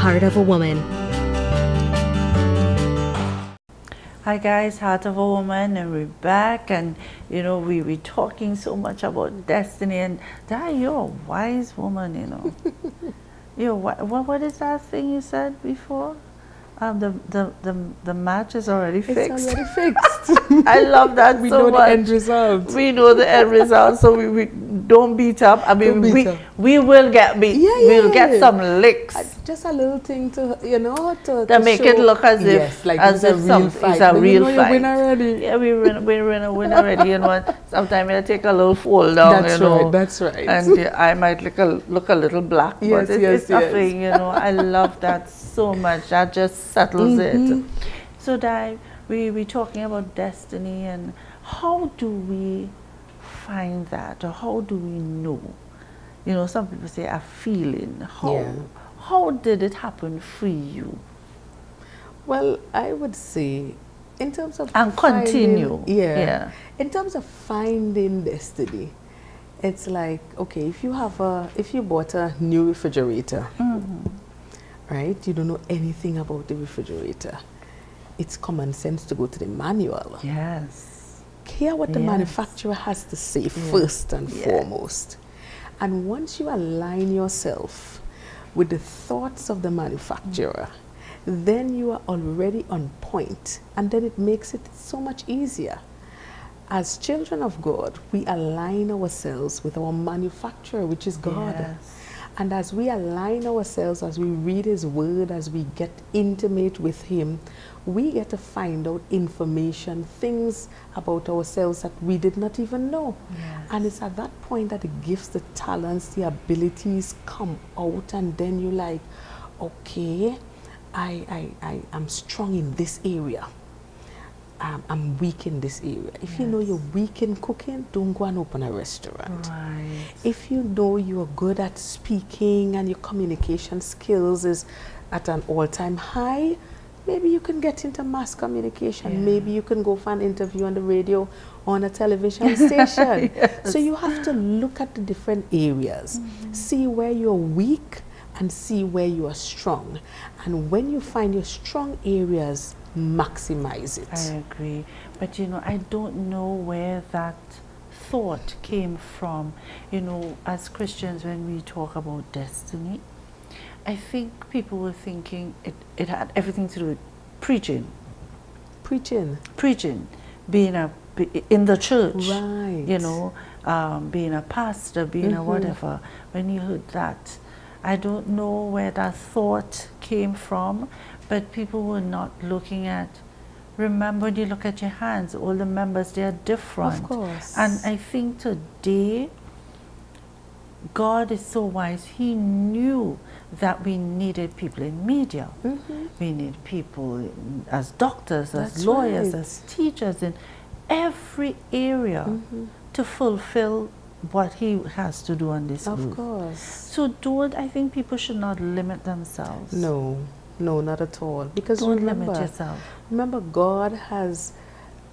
Heart of a Woman. Hi guys, Heart of a Woman, and we're back, and we're talking so much about destiny, and you're a wise woman, what is that thing you said before? The match is already fixed. It's already fixed. I love that we so know much. the end result. We know the end result, so we don't beat up. I mean, we will get beat. We'll get some licks. Just a little thing to to make it look as if it's a real fight. It's a real fight. You win already. Yeah, we win already. Sometimes I take a little fall down. That's right. And I might look a little black, but it's nothing. I love that so much. That just settles it. So we're talking about destiny, and how do we find that, or how do we know? Some people say a feeling. How did it happen for you? Well, I would say, in terms of continue. In terms of finding destiny, it's like, okay, if you bought a new refrigerator, right? You don't know anything about the refrigerator. It's common sense to go to the manual. Yes. Hear what the manufacturer has to say first and foremost. And once you align yourself with the thoughts of the manufacturer, then you are already on point, and then it makes it so much easier. As children of God, we align ourselves with our manufacturer, which is God. Yes. And as we align ourselves, as we read His Word, as we get intimate with Him, we get to find out information, things about ourselves that we did not even know. Yes. And it's at that point that the gifts, the talents, the abilities come out, and then you're like, okay, I am strong in this area. I'm weak in this area. If you know you're weak in cooking, don't go and open a restaurant. Right. If you know you're good at speaking and your communication skills is at an all-time high, maybe you can get into mass communication. Maybe you can go for an interview on the radio, on a television station. So you have to look at the different areas, see where you're weak and see where you are strong. And when you find your strong areas, maximize it. I agree. But I don't know where that thought came from. As Christians, when we talk about destiny, I think people were thinking it had everything to do with preaching. Preaching, being in the church. Right. Being a pastor, being a whatever. When you heard that, I don't know where that thought came from, but people were not looking at, remember, when you look at your hands, all the members, they are different. Of course. And I think today, God is so wise. He knew that we needed people in media. We need people as doctors, as lawyers, as teachers, in every area to fulfill what He has to do on this earth. Of course. So I think people should not limit themselves. No, not at all. Because don't limit yourself. Remember, God has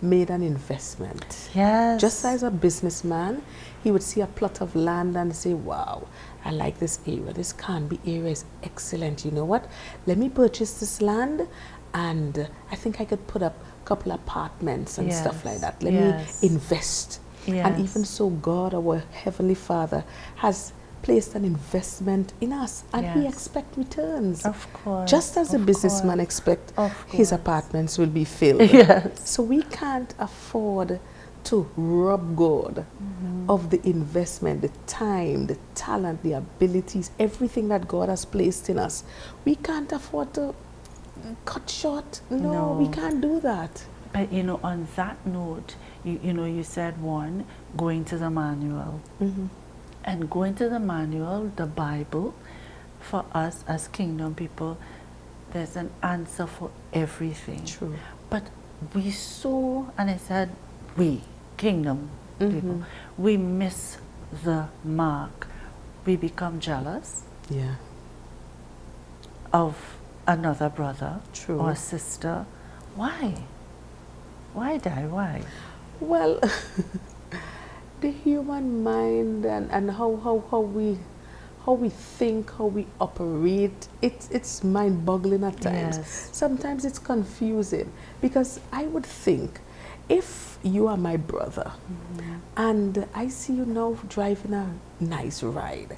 made an investment. Yes. Just as a businessman, he would see a plot of land and say, wow, I like this area. This Canby area is excellent. You know what? Let me purchase this land, and I think I could put up a couple apartments and stuff like that. Let me invest. And even so, God, our Heavenly Father, has placed an investment in us, and He expects returns. Of course. Just as a businessman expects his apartments will be filled. Yes. So we can't afford to rob God of the investment, the time, the talent, the abilities, everything that God has placed in us. We can't afford to cut short. No, we can't do that. But on that note, you said one, going to the manual. And going to the manual, the Bible, for us as kingdom people, there's an answer for everything. True. But we saw, and I said, we, kingdom people, we miss the mark. We become jealous of another brother or sister. Why? Why? Well, the human mind and how how we think, how we operate, it's mind-boggling at times. Yes. Sometimes it's confusing, because I would think, if you are my brother and I see you now driving a nice ride,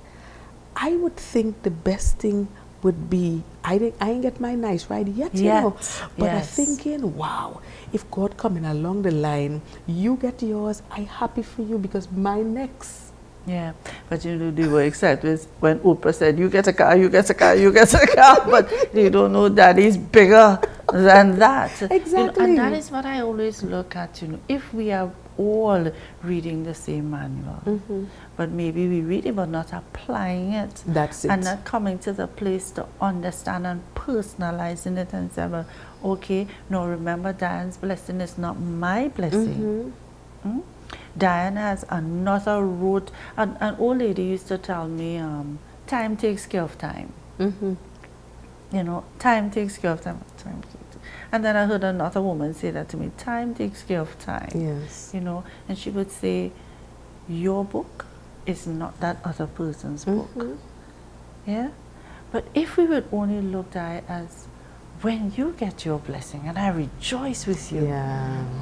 I would think the best thing would be, I ain't get my nice ride yet, you know, but I'm thinking, wow, if God coming along the line, you get yours, I happy for you, because my next. Yeah, but you know, they were excited when Oprah said, you get a car, you get a car, you get a car, but they don't know Daddy's bigger than that. Exactly. You know, and that is what I always look at, you know, if we are all reading the same manual, but maybe we read it but not applying it. That's it. And not coming to the place to understand and personalizing it and say, well, okay, no, remember Diane's blessing is not my blessing. Diane has another route. An old lady used to tell me, time takes care of time. You know, time takes care of time. And then I heard another woman say that to me, time takes care of time. Yes. You know, and she would say, your book is not that other person's book. Yeah? But if we would only look at it as, when you get your blessing, and I rejoice with you,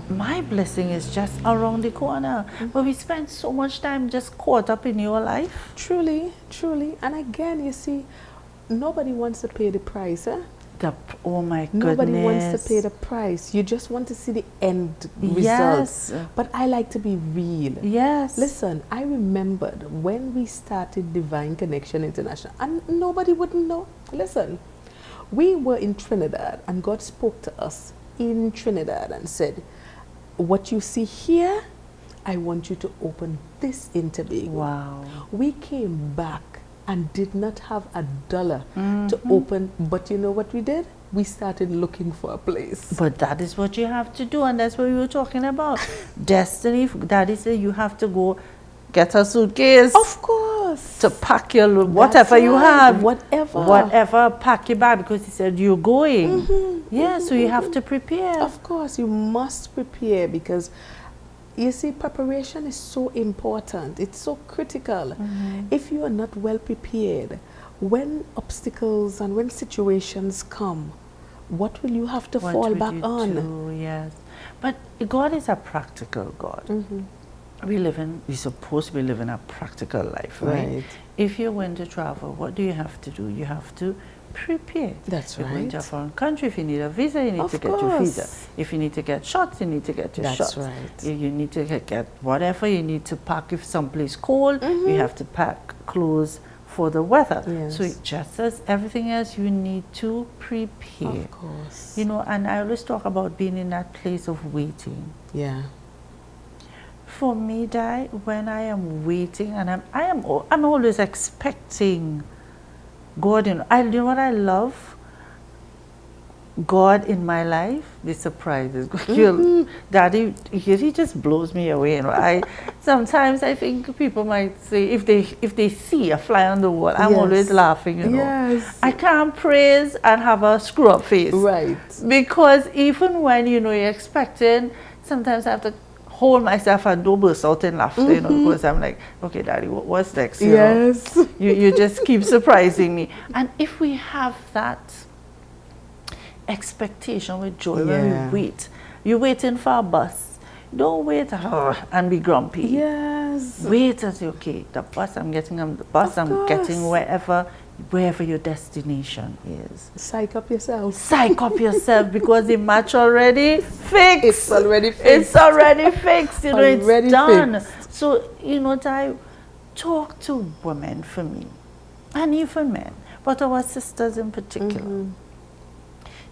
my blessing is just around the corner. But we spend so much time just caught up in your life. Truly, truly. And again, you see, nobody wants to pay the price, huh? Oh my goodness. Nobody wants to pay the price. You just want to see the end results. But I like to be real. Yes. Listen, I remembered when we started Divine Connection International, and nobody wouldn't know. Listen, we were in Trinidad, and God spoke to us in Trinidad and said, what you see here, I want you to open this in Tobago. Wow. We came back and did not have $1 to open, but you know what we did? We started looking for a place. But that is what you have to do, and that's what we were talking about. Destiny, Daddy said you have to go get a suitcase. Of course. To pack your, whatever you have. Whatever. Pack your bag, because he said you're going. Yeah, so you have to prepare. Of course, you must prepare, because you see, preparation is so important. It's so critical. If you are not well prepared, when obstacles and when situations come, what will you have to fall back on? Yes. But God is a practical God. We're supposed to be living a practical life, right? If you're going to travel, what do you have to do? You have to prepare. That's right. You're going to a foreign country. If you need a visa, you need to get your visa. If you need to get shots, you need to get your shots. That's right. You need to get whatever you need to pack. If someplace cold, you have to pack clothes for the weather. Yes. So just as everything else, you need to prepare. Of course. You know, and I always talk about being in that place of waiting. Yeah. For me, Di, when I am waiting, and I'm always expecting God. You know what I love? God in my life, the surprises. Daddy, he just blows me away. You know, sometimes I think people might say, if they see a fly on the wall, I'm always laughing. You know, I can't praise and have a screw up face, right? Because even when you're expecting, sometimes I have to hold myself and don't burst out in laughter, you know, because I'm like, okay, Daddy, what's next? You know? You just keep surprising me. And if we have that expectation with joy when we wait, you're waiting for a bus, don't wait and be grumpy. Wait and say, okay, the bus, I'm getting on the bus, I'm getting wherever your destination is. Psych up yourself. Psych up yourself, because the match already fixed. It's already fixed. It's already fixed. You know, already it's done. fixed. So, you know, I talk to women for me, and even men, but our sisters in particular.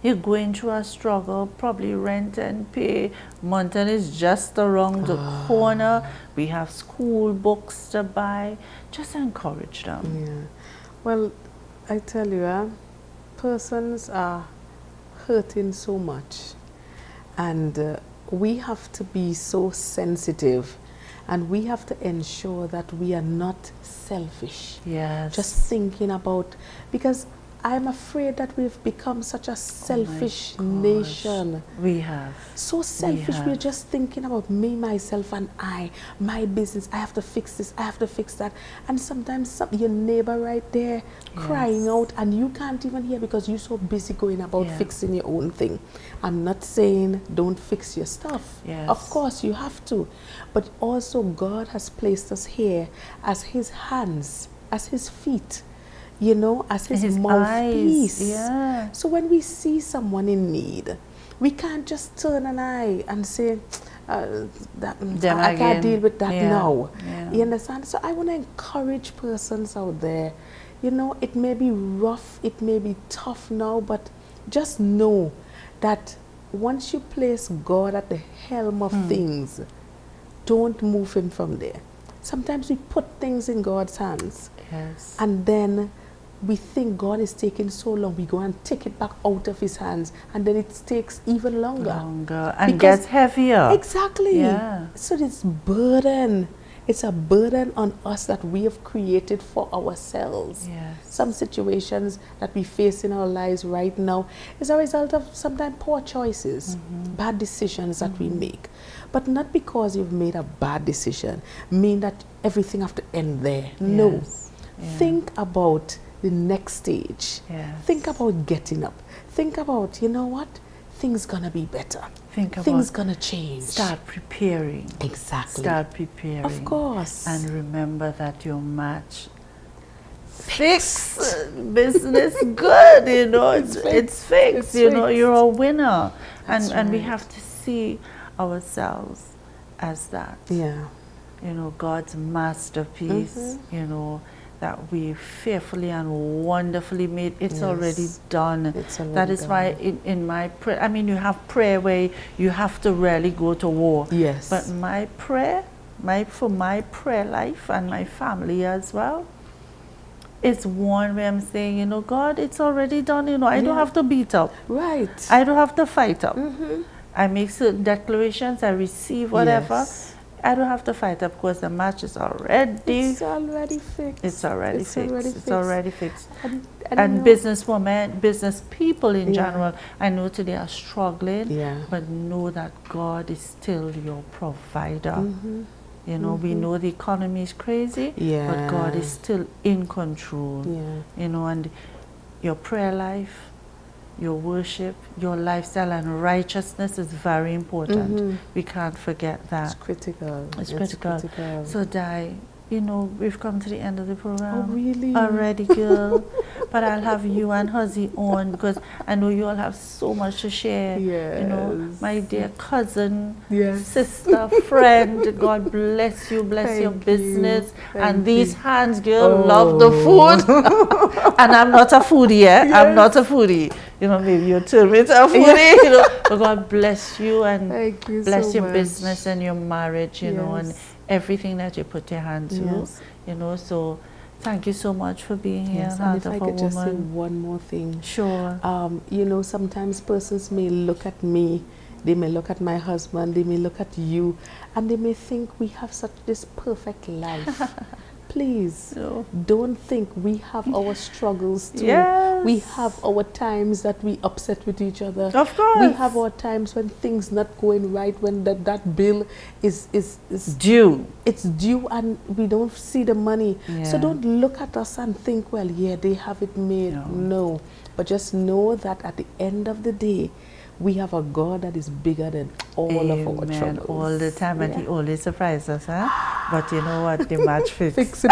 You're going through a struggle, probably rent and pay. Mountain is just around the corner. We have school books to buy. Just encourage them. Yeah. Well, I tell you, persons are hurting so much, and we have to be so sensitive, and we have to ensure that we are not selfish. Yes. Just thinking about, because I'm afraid that we've become such a selfish nation. We have. So selfish. We're just thinking about me, myself, and I, my business. I have to fix this. I have to fix that. And sometimes your neighbor right there crying out, and you can't even hear because you're so busy going about fixing your own thing. I'm not saying don't fix your stuff. Yes. Of course you have to. But also God has placed us here as his hands, as his feet, you know, as his mouthpiece. Yeah. So when we see someone in need, we can't just turn an eye and say, I can't deal with that now. Yeah. You understand? So I want to encourage persons out there, you know, it may be rough, it may be tough now, but just know that once you place God at the helm of things, don't move him from there. Sometimes we put things in God's hands. Yes. And then we think God is taking so long, we go and take it back out of his hands, and then it takes even longer. And gets heavier. Exactly. Yeah. So this burden, it's a burden on us that we have created for ourselves. Yes. Some situations that we face in our lives right now is a result of sometimes poor choices, bad decisions that we make. But not because you've made a bad decision, mean that everything have to end there. Yes. No. Yeah. Think about the next stage. Yes. Think about getting up. Think about, you know what? Things gonna be better. Think about things gonna change. Start preparing. Exactly. Start preparing. Of course. And remember that your match fix business good, you know. It's fixed. You know, you're a winner. And we have to see ourselves as that. Yeah. You know, God's masterpiece, you know, that we fearfully and wonderfully made. It's already done. It's already that is done. why in my prayer, I mean, you have prayer where you have to really go to war. Yes. But my prayer, for my prayer life and my family as well, it's one where I'm saying, you know, God, it's already done. You know, I don't have to beat up. Right. I don't have to fight up. I make certain declarations. I receive whatever. Yes. I don't have to fight up because the match is already. It's already fixed. It's already fixed. It's already fixed. And businesswomen, business people in general, I know today are struggling, but know that God is still your provider. You know, we know the economy is crazy, but God is still in control. You know, and your prayer life, your worship, your lifestyle and righteousness is very important. We can't forget that. It's critical. It's critical. So Di, you know, we've come to the end of the program. Oh, really? Already, girl. But I'll have you and Huzzy on because I know you all have so much to share. Yes. You know, my dear cousin, Yes. sister, friend, God bless you, bless your business. And these hands, girl, love the food. And I'm not a foodie, I'm not a foodie. You know, maybe you'll turn me to a foodie, you know. But God bless you and bless your business and your marriage, you know, and everything that you put your hand to, you know. So thank you so much for being here. And if I could just say one more thing. Sure. You know, sometimes persons may look at me, they may look at my husband, they may look at you, and they may think we have such this perfect life. Please, don't think we have our struggles too. Yes. We have our times that we upset with each other. Of course. We have our times when things not going right, when that bill is due. It's due and we don't see the money. So don't look at us and think, well, yeah, they have it made. No. But just know that at the end of the day, we have a God that is bigger than all of our troubles. All the time, and He always surprises us, huh? But you know what? The match fix. Fix it.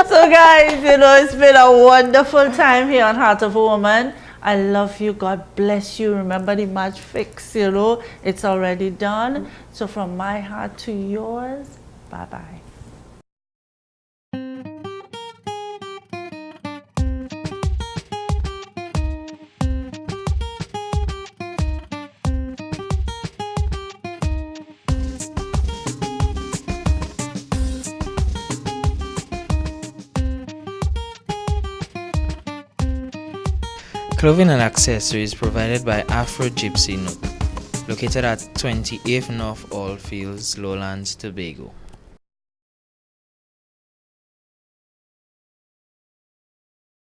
So guys, you know, it's been a wonderful time here on Heart of a Woman. I love you. God bless you. Remember the match fix, you know. It's already done. So from my heart to yours, bye-bye. Clothing and accessories provided by Afro Gypsy Nook, located at 28th North Allfields, Lowlands, Tobago.